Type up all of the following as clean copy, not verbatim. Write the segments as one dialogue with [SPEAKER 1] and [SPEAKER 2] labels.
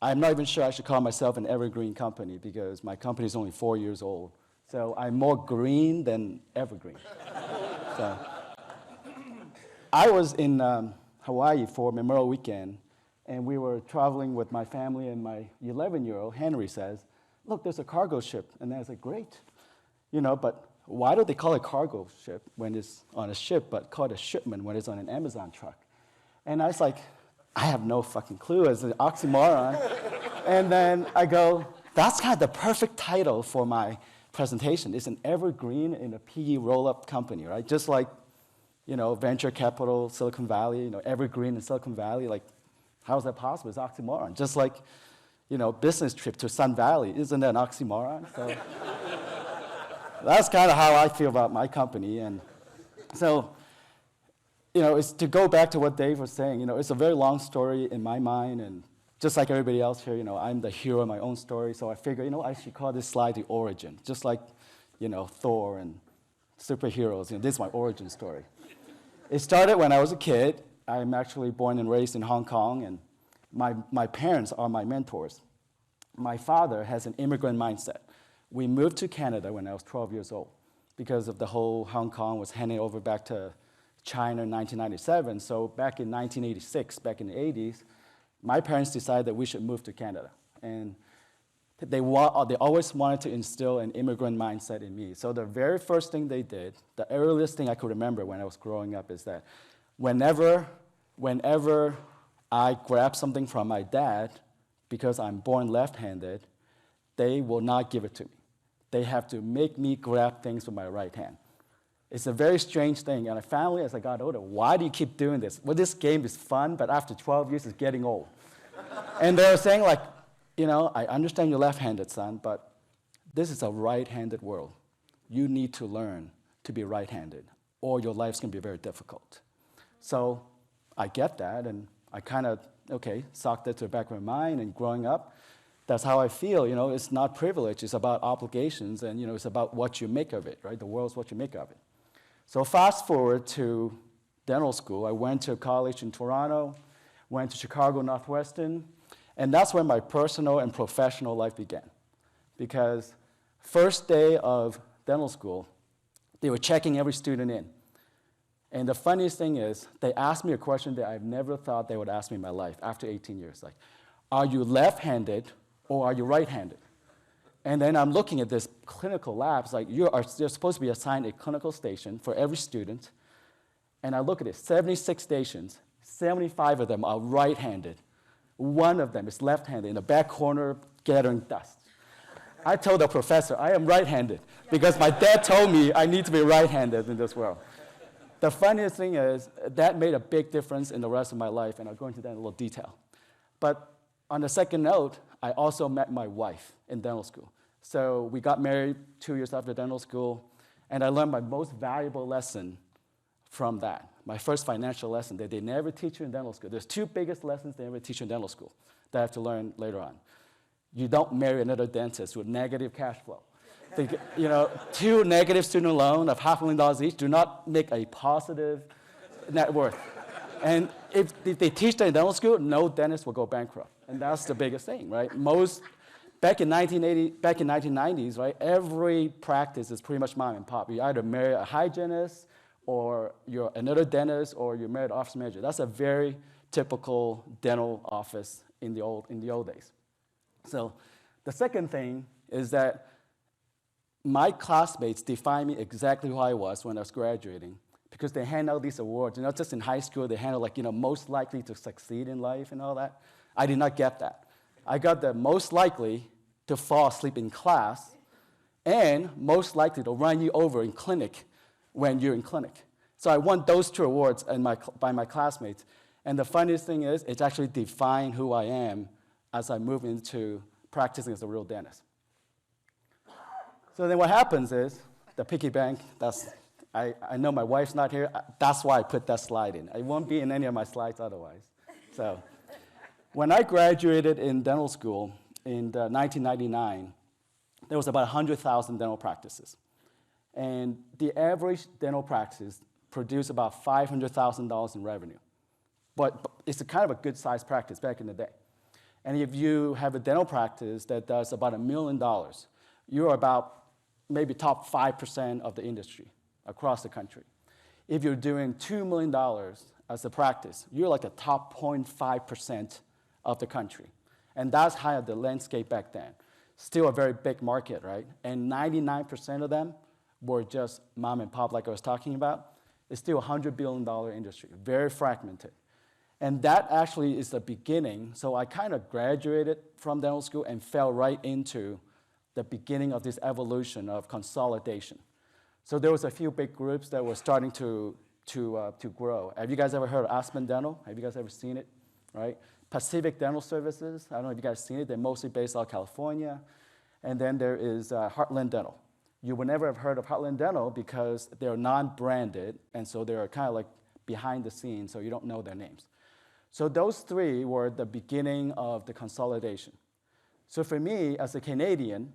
[SPEAKER 1] I'm not even sure I should call myself an evergreen company because my company is only 4 years old. So I'm more green than evergreen. So I was in Hawaii for Memorial Weekend, and we were traveling with my family, and my 11-year-old, Henry, says, look, there's a cargo ship. And I was like, great. But why do they call it cargo ship when it's on a ship, but call it a shipment when it's on an Amazon truck? And I was like, I have no fucking clue. It's an oxymoron. And then I go, that's kind of the perfect title for my presentation. It's an evergreen in a PE roll-up company, right? Just like, venture capital, Silicon Valley, evergreen in Silicon Valley. Like, how is that possible? It's oxymoron. Just like, business trip to Sun Valley. Isn't that an oxymoron? So that's kind of how I feel about my company. And so, it's to go back to what Dave was saying, it's a very long story in my mind, and just like everybody else here, I'm the hero of my own story, so I figure, I should call this slide the origin, just like, Thor and superheroes, this is my origin story. It started when I was a kid. I'm actually born and raised in Hong Kong, and my parents are my mentors. My father has an immigrant mindset. We moved to Canada when I was 12 years old because of the whole Hong Kong was handed over back to China in 1997. So back in 1986, back in the 80s, my parents decided that we should move to Canada. And they always wanted to instill an immigrant mindset in me. So the very first thing they did, the earliest thing I could remember when I was growing up is that whenever I grab something from my dad, because I'm born left-handed, they will not give it to me. They have to make me grab things with my right hand. It's a very strange thing, and I found as I got older, why do you keep doing this? Well, this game is fun, but after 12 years, it's getting old. And they were saying, like, I understand you're left-handed, son, but this is a right-handed world. You need to learn to be right-handed, or your life's going to be very difficult. So I get that, and I kind of, socked it to the back of my mind, and growing up, that's how I feel. It's not privilege, it's about obligations, and it's about what you make of it, right? The world's what you make of it. So fast forward to dental school. I went to college in Toronto, went to Chicago Northwestern, and that's when my personal and professional life began. Because first day of dental school, they were checking every student in. And the funniest thing is, they asked me a question that I've never thought they would ask me in my life after 18 years. Like, are you left-handed or are you right-handed? And then I'm looking at this clinical labs, like you're supposed to be assigned a clinical station for every student. And I look at it, 76 stations, 75 of them are right-handed. One of them is left-handed in the back corner gathering dust. I told the professor, I am right-handed because my dad told me I need to be right-handed in this world. The funniest thing is that made a big difference in the rest of my life, and I'll go into that in a little detail. But on the second note, I also met my wife in dental school. So we got married 2 years after dental school, and I learned my most valuable lesson from that. My first financial lesson that they never teach you in dental school. There's two biggest lessons they never teach you in dental school that I have to learn later on. You don't marry another dentist with negative cash flow. Two negative student loans of $500,000 each do not make a positive net worth. And if they teach that in dental school, no dentist will go bankrupt. And that's the biggest thing, right? Back in 1990s, right, every practice is pretty much mom and pop. You either marry a hygienist, or you're another dentist, or you're married office manager. That's a very typical dental office in the old days. So the second thing is that my classmates defined me exactly who I was when I was graduating, because they hand out these awards. Not just in high school, they hand out most likely to succeed in life and all that. I did not get that. I got the most likely to fall asleep in class and most likely to run you over in clinic when you're in clinic. So I won those two awards by my classmates. And the funniest thing is, it's actually defined who I am as I move into practicing as a real dentist. So then what happens is, the piggy bank, I know my wife's not here, that's why I put that slide in. It won't be in any of my slides otherwise. So when I graduated in dental school in 1999, there was about 100,000 dental practices. And the average dental practice produced about $500,000 in revenue. But it's a kind of a good-sized practice back in the day. And if you have a dental practice that does about $1 million, you're about maybe top 5% of the industry across the country. If you're doing $2 million as a practice, you're like the top 0.5% of the country. And that's how the landscape back then. Still a very big market, right? And 99% of them were just mom and pop, like I was talking about. It's still a $100 billion industry, very fragmented. And that actually is the beginning. So I kind of graduated from dental school and fell right into the beginning of this evolution of consolidation. So there was a few big groups that were starting to grow. Have you guys ever heard of Aspen Dental? Have you guys ever seen it, right? Pacific Dental Services, I don't know if you guys seen it. They're mostly based out of California. And then there is Heartland Dental. You would never have heard of Heartland Dental because they're non-branded, and so they're kind of like behind the scenes, so you don't know their names. So those three were the beginning of the consolidation. So for me, as a Canadian,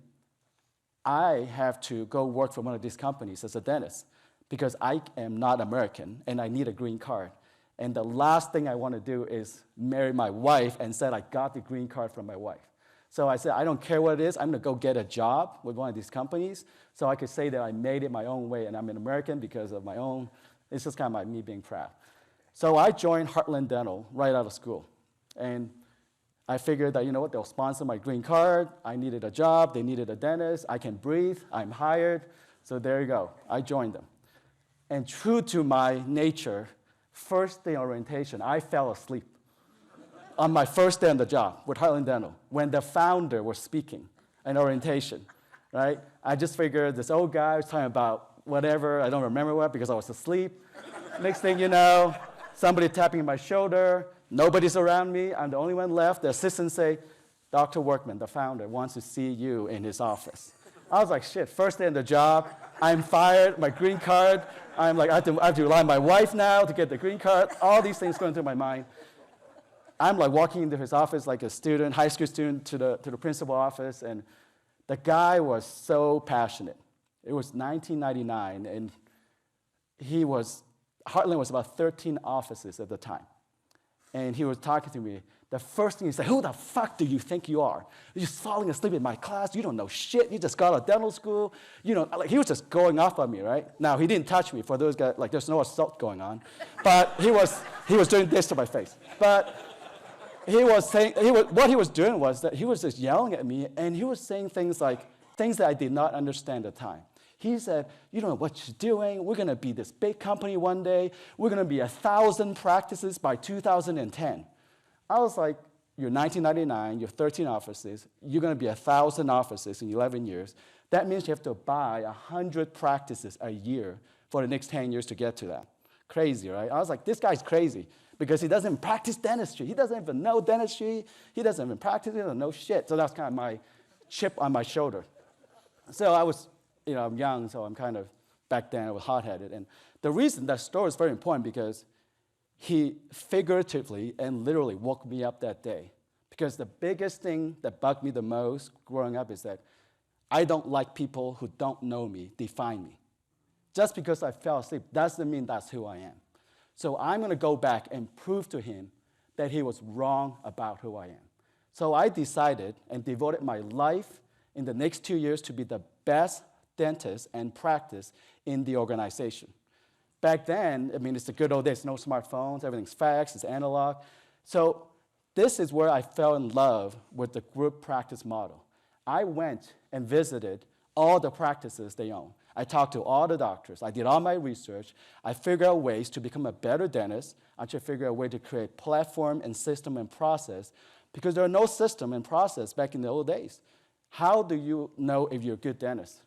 [SPEAKER 1] I have to go work for one of these companies as a dentist because I am not American and I need a green card. And the last thing I want to do is marry my wife and said I got the green card from my wife. So I said, I don't care what it is, I'm going to go get a job with one of these companies so I could say that I made it my own way and I'm an American because of my own, it's just kind of like me being proud. So I joined Heartland Dental right out of school. And I figured that, you know what, they'll sponsor my green card, I needed a job, they needed a dentist, I can breathe, I'm hired, so there you go, I joined them. And true to my nature, first day orientation, I fell asleep on my first day on the job with Heartland Dental when the founder was speaking in orientation, right? I just figured this old guy was talking about whatever, I don't remember what because I was asleep. Next thing you know, somebody tapping my shoulder, nobody's around me, I'm the only one left. The assistant say, Dr. Workman, the founder, wants to see you in his office. I was like, shit, first day on the job, I'm fired, my green card, I'm like, I have to rely on my wife now to get the green card, all these things going through my mind. I'm like walking into his office like a student, high school student, to the principal office, and the guy was so passionate. It was 1999, and Heartland was about 13 offices at the time. And he was talking to me. The first thing he said, who the fuck do you think you are? You're just falling asleep in my class. You don't know shit. You just got out of dental school. You know, like he was just going off on me, right? Now, he didn't touch me. For those guys, like there's no assault going on. But he was doing this to my face. But what he was doing was that he was just yelling at me, and he was saying things that I did not understand at the time. He said, you don't know what you're doing. We're going to be this big company one day. We're going to be 1,000 practices by 2010. I was like, you're 1999, you're 13 offices. You're going to be 1,000 offices in 11 years. That means you have to buy 100 practices a year for the next 10 years to get to that. Crazy, right? I was like, this guy's crazy because he doesn't practice dentistry. He doesn't even know dentistry. He doesn't even practice. He doesn't know shit. So that's kind of my chip on my shoulder. So I was, I'm young, so I'm kind of, back then I was hot-headed. And the reason that story is very important because he figuratively and literally woke me up that day. Because the biggest thing that bugged me the most growing up is that I don't like people who don't know me define me. Just because I fell asleep doesn't mean that's who I am. So I'm going to go back and prove to him that he was wrong about who I am. So I decided and devoted my life in the next 2 years to be the best dentist and practice in the organization. Back then, it's the good old days, no smartphones, everything's fax, it's analog. So this is where I fell in love with the group practice model. I went and visited all the practices they own. I talked to all the doctors. I did all my research. I figured out ways to become a better dentist. I tried to figure out a way to create platform and system and process because there are no system and process back in the old days. How do you know if you're a good dentist?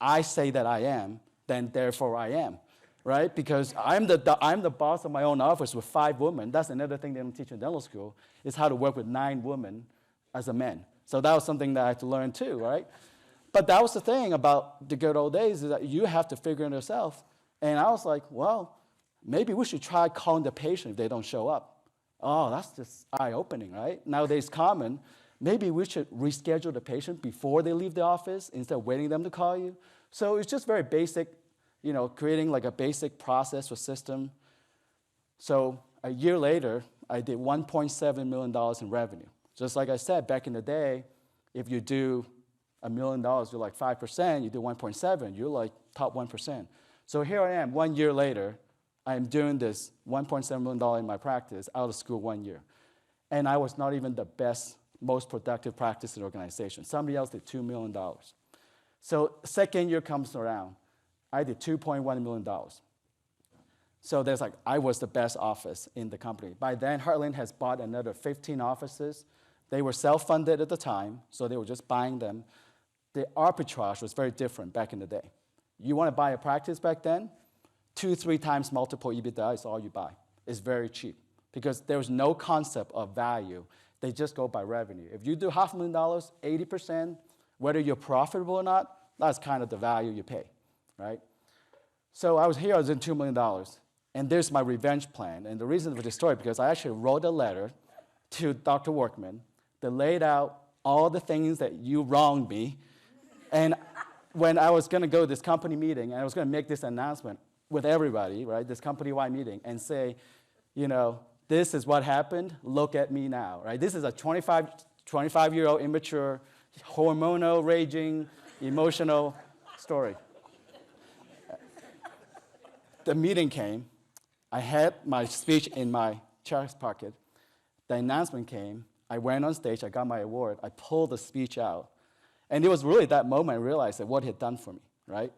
[SPEAKER 1] I say that I am, then therefore I am, right? Because I'm the boss of my own office with 5 women. That's another thing they don't teach in dental school, is how to work with 9 women as a man. So that was something that I had to learn too, right? But that was the thing about the good old days, is that you have to figure it yourself. And I was like, well, maybe we should try calling the patient if they don't show up. Oh, that's just eye-opening, right? Nowadays, common. Maybe we should reschedule the patient before they leave the office instead of waiting them to call you. So it's just very basic, creating like a basic process or system. So a year later, I did $1.7 million in revenue. Just like I said, back in the day, if you do $1 million, you're like 5%, you do 1.7, you're like top 1%. So here I am, 1 year later, I am doing this $1.7 million in my practice out of school 1 year. And I was not even the best, most productive practice in the organization. Somebody else did $2 million. So second year comes around, I did $2.1 million. So there's like, I was the best office in the company. By then, Heartland has bought another 15 offices. They were self-funded at the time, so they were just buying them. The arbitrage was very different back in the day. You want to buy a practice back then, 2-3 times multiple EBITDA is all you buy. It's very cheap because there's no concept of value. They just go by revenue. If you do $500,000, 80%, whether you're profitable or not, that's kind of the value you pay, right? So I was in $2 million. And there's my revenge plan. And the reason for this story, because I actually wrote a letter to Dr. Workman that laid out all the things that you wronged me. And when I was going to go to this company meeting, and I was going to make this announcement with everybody, right, this company-wide meeting, and say, you know, this is what happened, look at me now, right? This is a 25-year-old immature, hormonal, raging, emotional story. The meeting came. I had my speech in my chest pocket. The announcement came. I went on stage. I got my award. I pulled the speech out. And it was really that moment I realized that what he had done for me, right?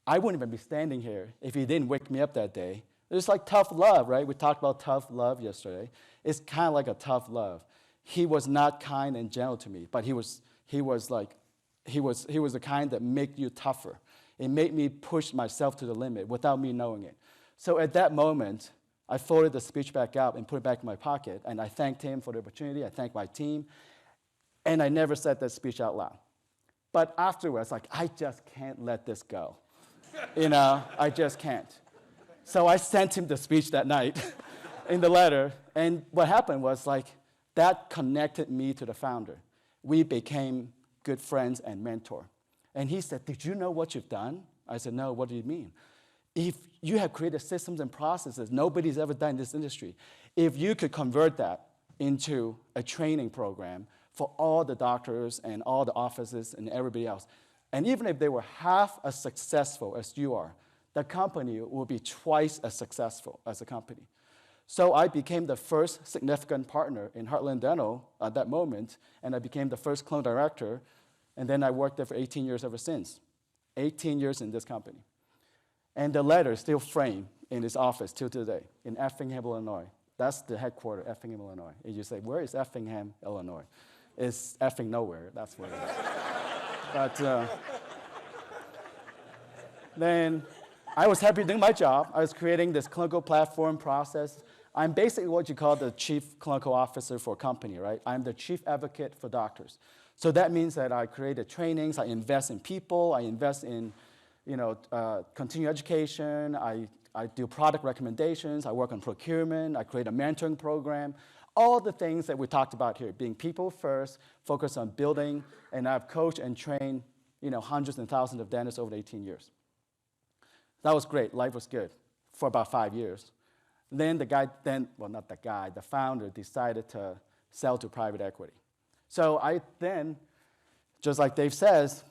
[SPEAKER 1] I wouldn't even be standing here if he didn't wake me up that day. It was like tough love, right? We talked about tough love yesterday. It's kind of like a tough love. He was not kind and gentle to me, but he was the kind that made you tougher. It made me push myself to the limit without me knowing it. So at that moment, I folded the speech back out and put it back in my pocket, and I thanked him for the opportunity. I thanked my team, and I never said that speech out loud. But afterwards, like, I just can't let this go. You know, I just can't. So I sent him the speech that night in the letter, and what happened was, like, that connected me to the founder. We became good friends and mentor. And he said, did you know what you've done? I said, no, what do you mean? If you have created systems and processes nobody's ever done in this industry, if you could convert that into a training program for all the doctors and all the offices and everybody else, and even if they were half as successful as you are, the company will be twice as successful as a company. So I became the first significant partner in Heartland Dental at that moment, and I became the first clinical director, and then I worked there for 18 years ever since. 18 years in this company. And the letter is still framed in his office till today in Effingham, Illinois. That's the headquarters, Effingham, Illinois. And you say, where is Effingham, Illinois? It's effing nowhere. That's where it is. But then I was happy doing my job. I was creating this clinical platform process. I'm basically what you call the chief clinical officer for a company, right? I'm the chief advocate for doctors. So that means that I create trainings, I invest in people, I invest in continuing education, I do product recommendations, I work on procurement, I create a mentoring program, all the things that we talked about here, being people first, focus on building, and I've coached and trained hundreds and thousands of dentists over 18 years. That was great, life was good for about 5 years. Then the founder decided to sell to private equity. So I then, just like Dave says,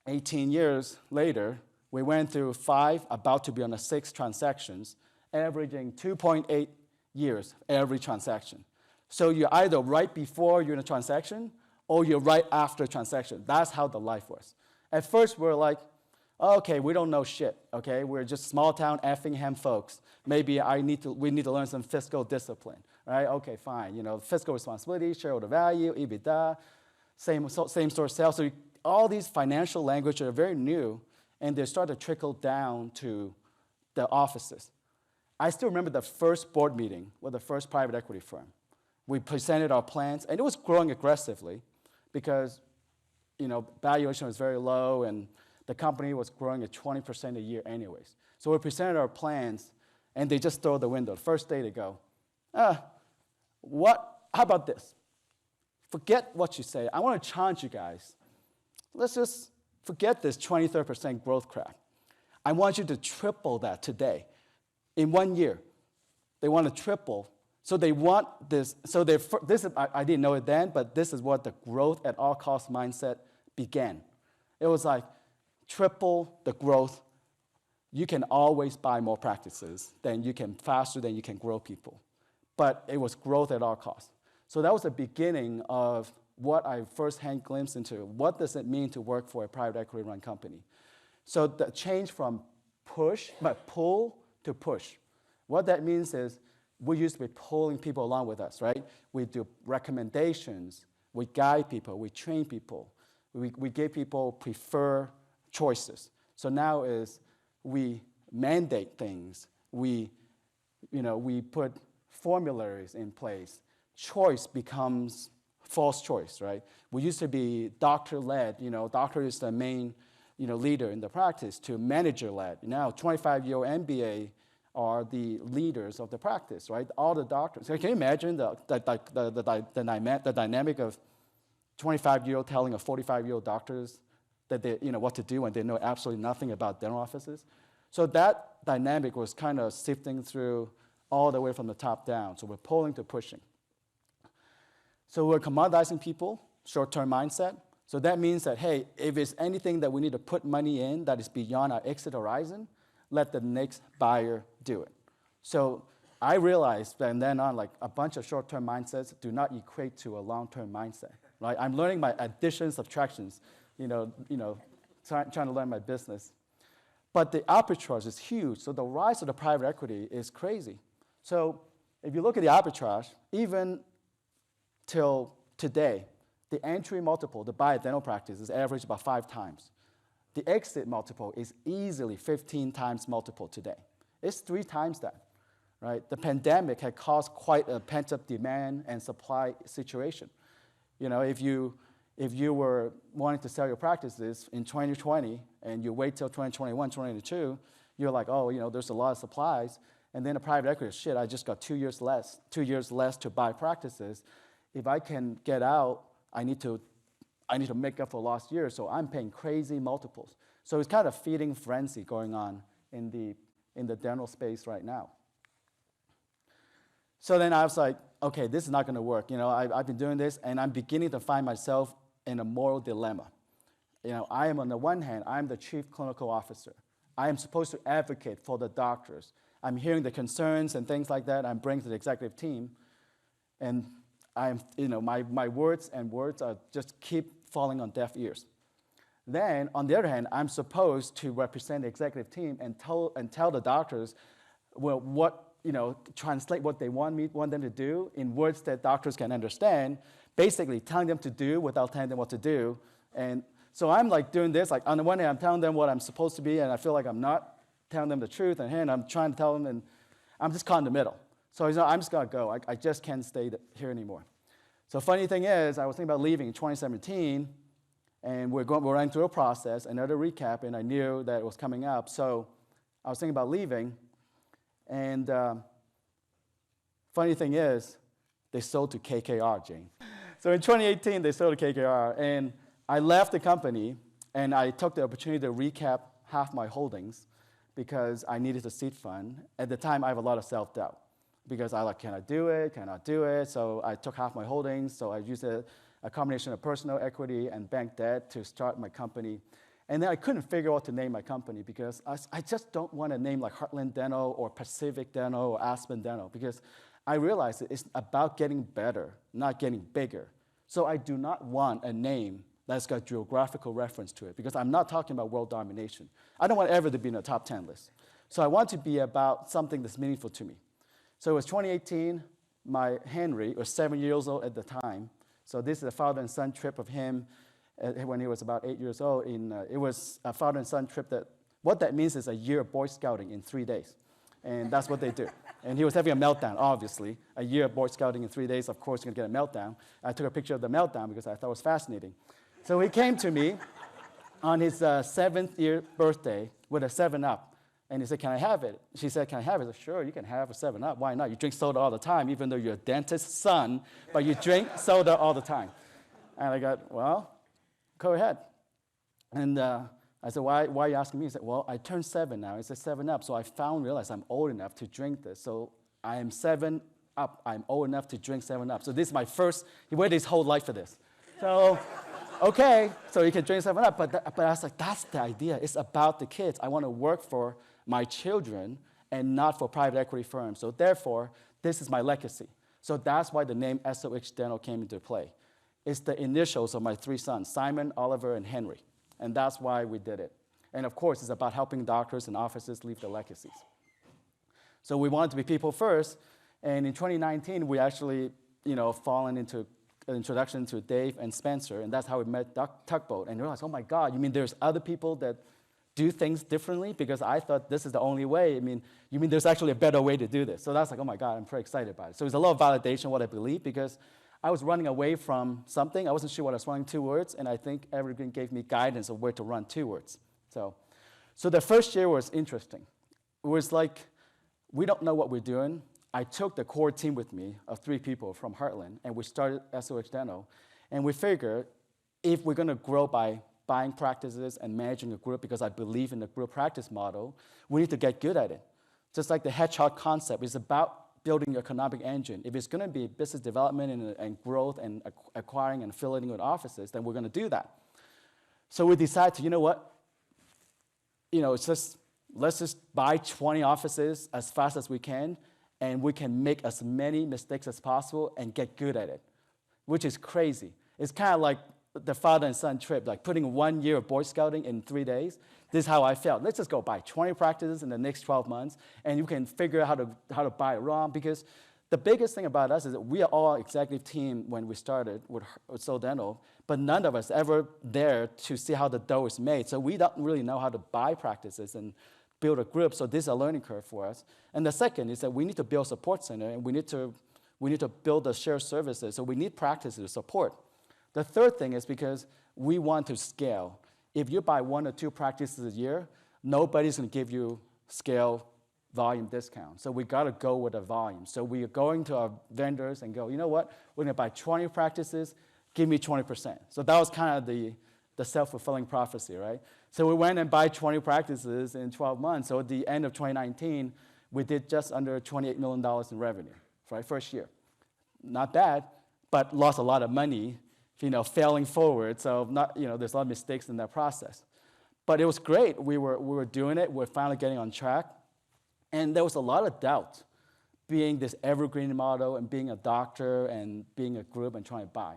[SPEAKER 1] 18 years later, we went through 5, about to be on 6 transactions, averaging 2.8 years every transaction. So you're either right before you're in a transaction, or you're right after a transaction. That's how the life was. At first, we're like, oh, okay, we don't know shit, okay? We're just small-town Effingham folks. Maybe we need to learn some fiscal discipline, right? Okay, fine. Fiscal responsibility, shareholder value, EBITDA, same-store sales. So all these financial language are very new, and they start to trickle down to the offices. I still remember the first board meeting with the first private equity firm. We presented our plans, and it was growing aggressively because valuation was very low, and the company was growing at 20% a year anyways. So we presented our plans, and they just throw the window. The first day they go, how about this? Forget what you say. I want to challenge you guys. Let's just forget this 23% growth crap. I want you to triple that today. In 1 year, they want to triple. So they want this. So this is, I didn't know it then, but this is what the growth at all costs mindset began. It was like triple the growth. You can always buy more practices, faster than you can grow people. But it was growth at all costs. So that was the beginning of what I first-hand glimpsed into. What does it mean to work for a private equity-run company? So the change from pull to push. What that means is we used to be pulling people along with us, right? We do recommendations, we guide people, we train people, we give people preferred choices. So now is we mandate things, we put formularies in place. Choice becomes false choice, right? We used to be doctor-led, doctor is the main leader in the practice, to manager-led. Now 25-year-old MBA are the leaders of the practice, right? All the doctors. Can you imagine the dynamic of 25-year-old telling a 45-year-old doctors that they, what to do when they know absolutely nothing about dental offices? So that dynamic was kind of sifting through all the way from the top down. So we're pulling to pushing. So we're commoditizing people, short-term mindset. So that means that, hey, if it's anything that we need to put money in that is beyond our exit horizon, let the next buyer do it. So I realized from then on, like, a bunch of short-term mindsets do not equate to a long-term mindset, right? I'm learning my additions, subtractions, trying to learn my business. But the arbitrage is huge. So the rise of the private equity is crazy. So if you look at the arbitrage, even till today, the entry multiple to buy a dental practice is average about 5 times. The exit multiple is easily 15 times multiple today. It's 3 times that, right? The pandemic had caused quite a pent-up demand and supply situation. If you were wanting to sell your practices in 2020 and you wait till 2021, 2022, you're like, oh, there's a lot of supplies. And then the private equity, shit, I just got 2 years less to buy practices. If I can get out, I need to make up for lost years, so I'm paying crazy multiples. So it's kind of feeding frenzy going on in the dental space right now. So then I was like, okay, this is not going to work. I've been doing this, and I'm beginning to find myself in a moral dilemma. I am, on the one hand, I'm the chief clinical officer. I am supposed to advocate for the doctors. I'm hearing the concerns and things like that. I'm bringing to the executive team, and my words are just keep falling on deaf ears. Then, on the other hand, I'm supposed to represent the executive team and tell the doctors, translate what they want them to do in words that doctors can understand, basically telling them to do without telling them what to do. And so I'm like doing this, like on the one hand, I'm telling them what I'm supposed to be, and I feel like I'm not telling them the truth, and I'm trying to tell them, and I'm just caught in the middle. So I'm just gonna go. I just can't stay here anymore. So funny thing is, I was thinking about leaving in 2017, and we're running through a process, another recap, and I knew that it was coming up. So I was thinking about leaving, and funny thing is, they sold to KKR, Jane. So in 2018, they sold to KKR, and I left the company, and I took the opportunity to recap half my holdings because I needed a seed fund. At the time, I have a lot of self-doubt because I can I do it, cannot do it? So I took half my holdings, so I used a combination of personal equity and bank debt to start my company. And then I couldn't figure out what to name my company because I just don't want a name like Heartland Dental or Pacific Dental or Aspen Dental because I realized it's about getting better, not getting bigger. So I do not want a name that's got geographical reference to it because I'm not talking about world domination. I don't want ever to be in the top 10 list. So I want to be about something that's meaningful to me. So it was 2018. My Henry was 7 years old at the time. So this is a father and son trip of him when he was about 8 years old. It was a father and son trip what that means is a year of Boy Scouting in 3 days. And that's what they do. And he was having a meltdown, obviously. A year of Boy Scouting in 3 days, of course, you're going to get a meltdown. I took a picture of the meltdown because I thought it was fascinating. So he came to me on his 7th year birthday with a 7-Up. And he said, can I have it? She said, can I have it? I said, sure, you can have a 7-Up. Why not? You drink soda all the time, even though you're a dentist's son, but you drink soda all the time. And I got, well, go ahead. And I said, why are you asking me? He said, well, I turned 7 now. It's a 7-Up. So I realized I'm old enough to drink this. So I am 7 Up. I'm old enough to drink 7-Up. So this is my first, he waited his whole life for this. So, okay, so he can drink 7-Up. But I was like, that's the idea. It's about the kids. I want to work for my children and not for private equity firms. So therefore, this is my legacy. So that's why the name SOH Dental came into play. It's the initials of my 3 sons, Simon, Oliver, and Henry. And that's why we did it. And of course, it's about helping doctors and offices leave their legacies. So we wanted to be people first. And in 2019, we actually, fallen into an introduction to Dave and Spencer. And that's how we met Tugboat. And realized, oh my God, you mean there's other people that do things differently? Because I thought this is the only way. You mean there's actually a better way to do this? So that's like, oh my God, I'm pretty excited about it. So it's a lot of validation of what I believe, because I was running away from something. I wasn't sure what I was running towards, and I think Evergreen gave me guidance of where to run towards. So the first year was interesting. It was like, we don't know what we're doing. I took the core team with me of 3 people from Heartland, and we started SOH Dental. And we figured if we're going to grow by buying practices and managing a group, because I believe in the group practice model, we need to get good at it. Just like the hedgehog concept is about building your economic engine. If it's going to be business development and growth and acquiring and affiliating with offices, then we're going to do that. So we decided to, you know what? Let's just buy 20 offices as fast as we can, and we can make as many mistakes as possible and get good at it, which is crazy. It's kind of like the father and son trip, like putting 1 year of Boy Scouting in 3 days. This is how I felt. Let's just go buy 20 practices in the next 12 months, and you can figure out how to buy it wrong. Because the biggest thing about us is that we are all executive team when we started with SOH Dental, but none of us ever there to see how the dough is made. So we don't really know how to buy practices and build a group. So this is a learning curve for us. And the second is that we need to build a support center, and we need to build the shared services. So we need practices to support. The third thing is because we want to scale. If you buy 1 or 2 practices a year, nobody's going to give you scale volume discount. So we got to go with the volume. So we are going to our vendors and go, you know what? We're going to buy 20 practices. Give me 20%. So that was kind of the self-fulfilling prophecy, right? So we went and bought 20 practices in 12 months. So at the end of 2019, we did just under $28 million in revenue for our first year. Not bad, but lost a lot of money, failing forward. So there's a lot of mistakes in that process. But it was great. We were doing it. We're finally getting on track. And there was a lot of doubt being this evergreen model and being a doctor and being a group and trying to buy.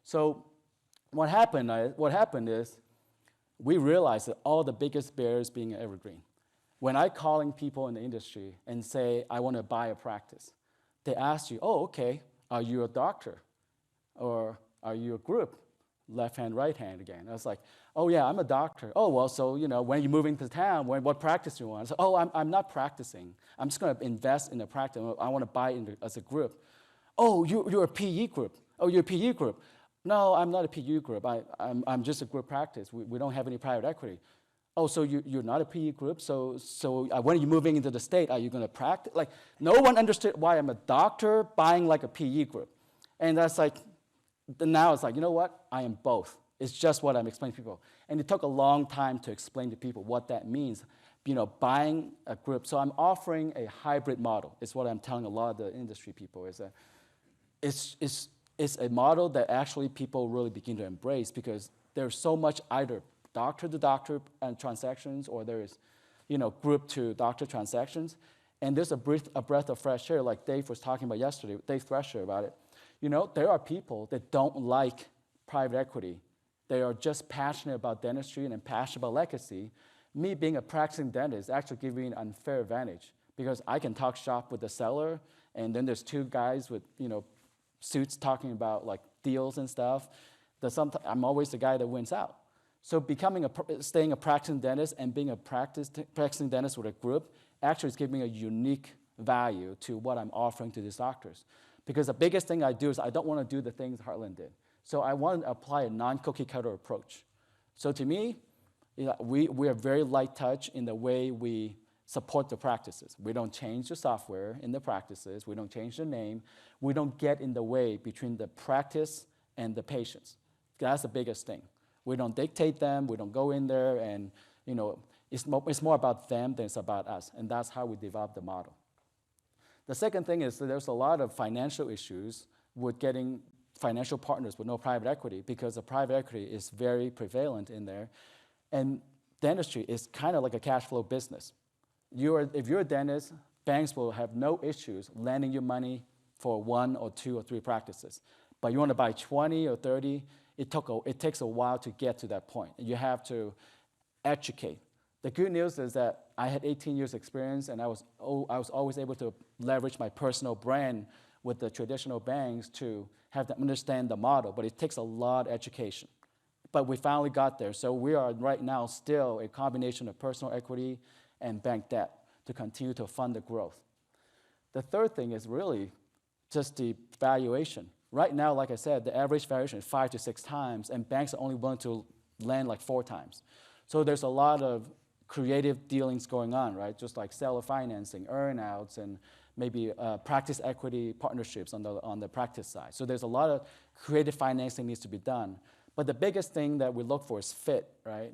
[SPEAKER 1] So what happened is we realized that all the biggest barriers being an evergreen. When I calling people in the industry and say, I want to buy a practice, they ask you, oh, okay, are you a doctor? Or are you a group? Left hand, right hand again. I was like, oh yeah, I'm a doctor. Oh, well, so, when you're moving to town, what practice do you want? I said, oh, I'm not practicing. I'm just going to invest in a practice. I want to buy it as a group. Oh, you're a PE group. Oh, you're a PE group. No, I'm not a PE group. I'm just a group practice. We don't have any private equity. Oh, so you're not a PE group? So when are you moving into the state? Are you going to practice? Like, no one understood why I'm a doctor buying like a PE group. And that's like, now it's like, you know what? I am both. It's just what I'm explaining to people. And it took a long time to explain to people what that means, buying a group. So I'm offering a hybrid model. It's what I'm telling a lot of the industry people is that it's a model that actually people really begin to embrace, because there's so much either doctor-to-doctor transactions, or there is, group-to-doctor transactions. And there's a breath of fresh air, like Dave was talking about yesterday, Dave Thresher about it. There are people that don't like private equity. They are just passionate about dentistry and passionate about legacy. Me being a practicing dentist actually gives me an unfair advantage, because I can talk shop with the seller, and then there's 2 guys with, suits talking about like deals and stuff. I'm always the guy that wins out. So staying a practicing dentist and being a practicing dentist with a group actually is giving a unique value to what I'm offering to these doctors. Because the biggest thing I do is I don't want to do the things Heartland did. So I want to apply a non-cookie cutter approach. So to me, we are very light touch in the way we support the practices. We don't change the software in the practices. We don't change the name. We don't get in the way between the practice and the patients. That's the biggest thing. We don't dictate them. We don't go in there, and it's more about them than it's about us. And that's how we develop the model. The second thing is that there's a lot of financial issues with getting financial partners with no private equity because the private equity is very prevalent in there. And dentistry is kind of like a cash flow business. If you're a dentist, banks will have no issues lending you money for 1 or 2 or 3 practices. But you want to buy 20 or 30, it takes a while to get to that point. You have to educate. The good news is that I had 18 years experience, and I was always able to leverage my personal brand with the traditional banks to have them understand the model, but it takes a lot of education. But we finally got there, so we are right now still a combination of personal equity and bank debt to continue to fund the growth. The third thing is really just the valuation. Right now, like I said, the average valuation is 5 to 6 times, and banks are only willing to lend like 4 times. So there's a lot of creative dealings going on, right? Just like seller financing, earn-outs, and maybe practice equity partnerships on the practice side. So there's a lot of creative financing needs to be done. But the biggest thing that we look for is fit, right?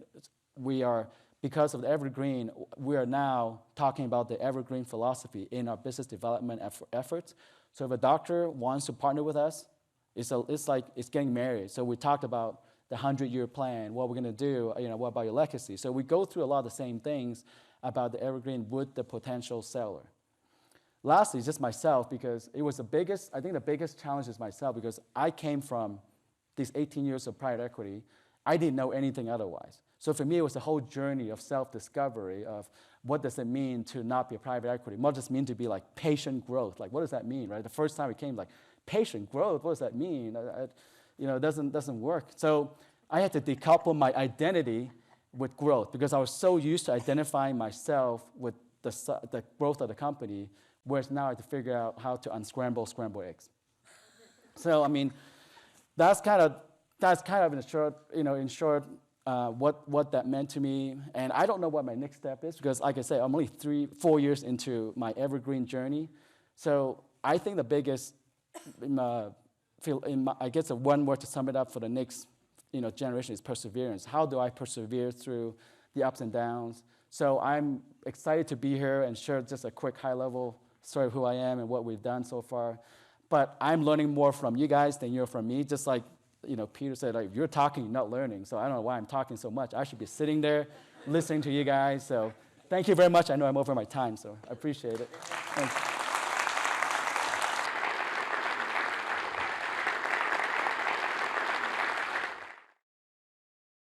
[SPEAKER 1] Because of the Evergreen, we are now talking about the Evergreen philosophy in our business development efforts. So if a doctor wants to partner with us, it's like it's getting married. So we talked about the 100-year plan, what we're going to do, what about your legacy? So we go through a lot of the same things about the Evergreen with the potential seller. Lastly, just myself, because it was I think the biggest challenge is myself, because I came from these 18 years of private equity. I didn't know anything otherwise. So for me, it was a whole journey of self-discovery of what does it mean to not be a private equity? What does it mean to be like patient growth? Like, what does that mean, right? The first time it came, like, patient growth, what does that mean? It doesn't work. So I had to decouple my identity with growth because I was so used to identifying myself with the growth of the company, whereas now I have to figure out how to unscramble scrambled eggs. So I mean, that's kind of in short what that meant to me. And I don't know what my next step is because, like I said, I'm only 4 years into my Evergreen journey. So I think the biggest I guess one word to sum it up for the next generation is perseverance. How do I persevere through the ups and downs? So I'm excited to be here and share just a quick high-level story of who I am and what we've done so far. But I'm learning more from you guys than you're from me. Just like Peter said, like, you're talking, you're not learning. So I don't know why I'm talking so much. I should be sitting there listening to you guys. So thank you very much. I know I'm over my time, so I appreciate it. Thanks.